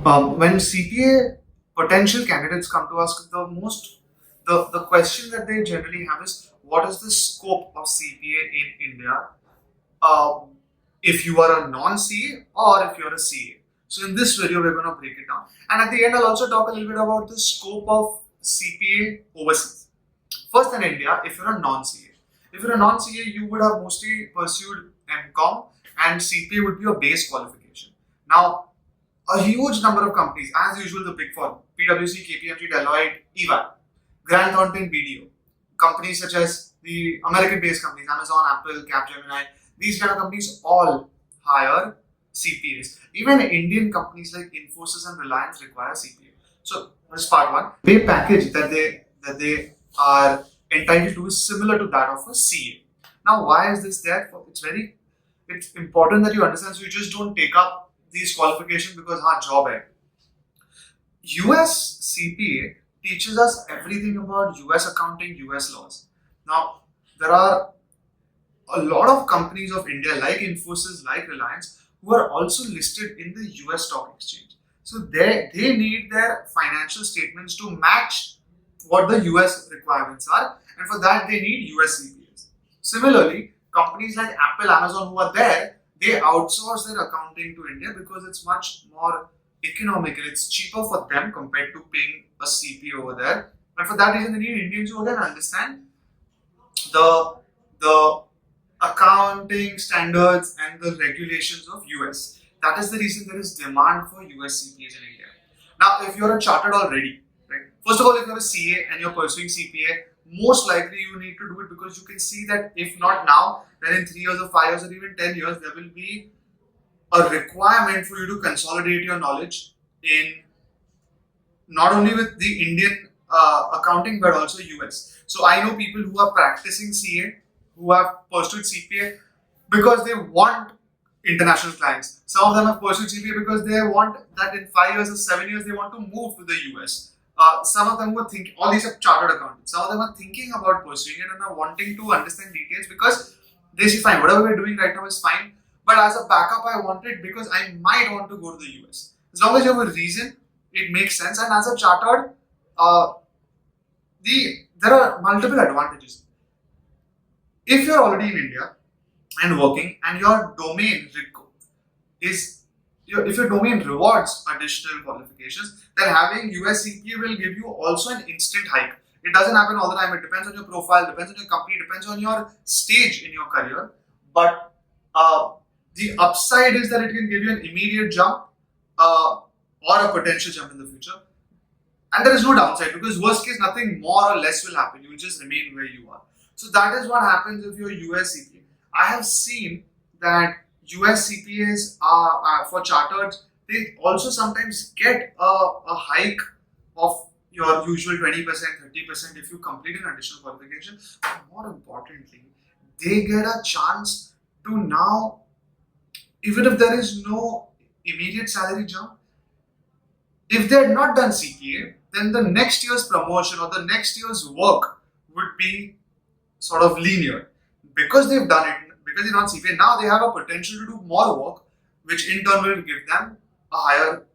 When CPA potential candidates come to us, the question that they generally have is, what is the scope of CPA in India? If you are a non-CA or if you're a CA. So in this video, we're going to break it down. And at the end, I'll also talk a little bit about the scope of CPA overseas. First, in India, if you're a non-CA. If you're a non-CA, you would have mostly pursued MCOM and CPA would be your base qualification. Now, a huge number of companies, as usual, the big four, PwC, KPMG, Deloitte, EY, Grant Thornton, BDO, companies such as the American-based companies, Amazon, Apple, Capgemini, these kind of companies all hire CPAs. Even Indian companies like Infosys and Reliance require CPA. So that's part one. Pay package that they are entitled to is similar to that of a CA. Now, why is this there? It's important that you understand. So you just don't take up these qualifications because job hai. US CPA teaches us everything about US accounting, US laws. Now, there are a lot of companies of India like Infosys, like Reliance, who are also listed in the US stock exchange. So they need their financial statements to match what the US requirements are, and for that they need US CPAs. Similarly, companies like Apple, Amazon who are there, they outsource their accounting to India because it's much more economical. It's cheaper for them compared to paying a CPA over there. And for that reason, they need Indians who then understand the accounting standards and the regulations of US. That is the reason there is demand for US CPAs in India. Now, if you're a chartered already, right? First of all, if you're a CA and you're pursuing CPA, most likely you need to do it because you can see that if not now, then in 3 years or 5 years or even 10 years, there will be a requirement for you to consolidate your knowledge in not only with the Indian accounting but also US. So I know people who are practicing CA who have pursued CPA because they want international clients. Some of them have pursued CPA because they want that in 5 years or 7 years they want to move to the US. Some of them were thinking, all these are chartered accountants, some of them are thinking about pursuing it and are wanting to understand details because they say, fine, whatever we're doing right now is fine, but as a backup I want it because I might want to go to the US. As long as you have a reason, it makes sense. And as a chartered, there are multiple advantages. If you're already in India and working and your domain if your domain rewards additional qualifications, then having US CPA will give you also an instant hike. It doesn't happen all the time. It depends on your profile, depends on your company, depends on your stage in your career. But the upside is that it can give you an immediate jump or a potential jump in the future. And there is no downside because worst case, nothing more or less will happen. You will just remain where you are. So that is what happens if you're US CPA. I have seen that US CPAs are for chartered, they also sometimes get a hike of your usual 20%, 30% if you complete an additional qualification. But more importantly, they get a chance to now, even if there is no immediate salary jump, if they had not done CPA, then the next year's promotion or the next year's work would be sort of linear. Because they've done it, because they're not CPA, now they have a potential to do more work, which in turn will give them a higher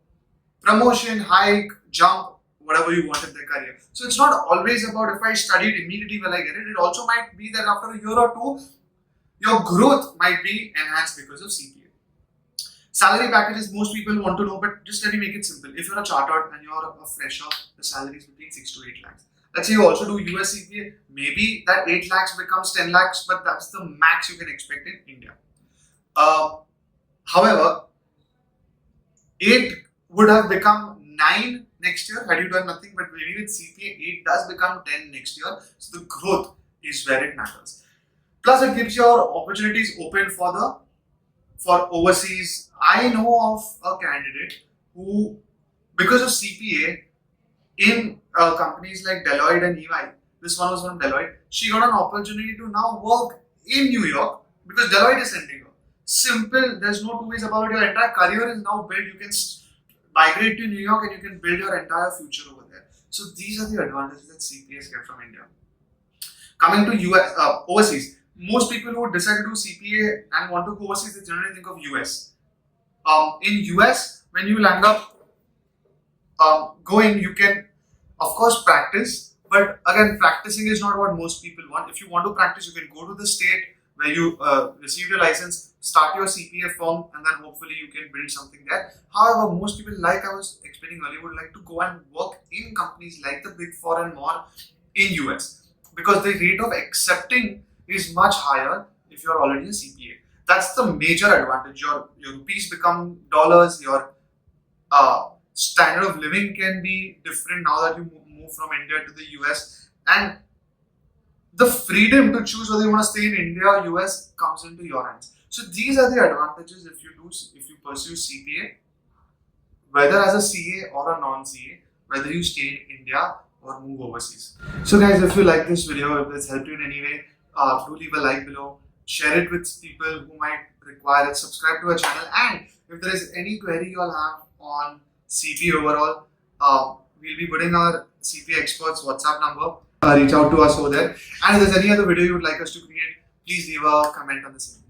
promotion, hike, jump, whatever you want in their career. So it's not always about if I studied immediately will I get it. It also might be that after a year or two, your growth might be enhanced because of CPA. Salary packages, most people want to know, but just let me make it simple. If you're a chartered and you're a fresher, the salary is between 6 to 8 lakhs. Let's say you also do US CPA, maybe that 8 lakhs becomes 10 lakhs, but that's the max you can expect in India. However, 8 would have become 9 next year had you done nothing, but maybe with CPA, 8 does become 10 next year. So the growth is where it matters. Plus, it gives your opportunities open for overseas. I know of a candidate who, because of CPA, in companies like Deloitte and EY, this one was from Deloitte, she got an opportunity to now work in New York because Deloitte is sending her. Simple, there's no two ways about it. Your entire career is now built. You can migrate to New York and you can build your entire future over there. So these are the advantages that CPAs get from India. Coming to overseas, most people who decide to do CPA and want to go overseas, they generally think of US. In US, when you land up going, you can of course practice, but again, practicing is not what most people want. If you want to practice, you can go to the state where you receive your license, start your CPA firm, and then hopefully you can build something there. However, most people, like I was explaining earlier, would like to go and work in companies like the Big Four and more in US, because the rate of accepting is much higher if you're already a CPA. That's the major advantage. Your rupees become dollars, your standard of living can be different now that you move from India to the US, and the freedom to choose whether you want to stay in India or US comes into your hands. So these are the advantages if you pursue CPA, whether as a CA or a non-CA, whether you stay in India or move overseas. So guys, if you like this video, if this helped you in any way, do leave a like below, share it with people who might require it, subscribe to our channel, and if there is any query you all have on CPA overall, we'll be putting our CPA Experts WhatsApp number. Reach out to us over there. And if there's any other video you would like us to create, please leave a comment on the same.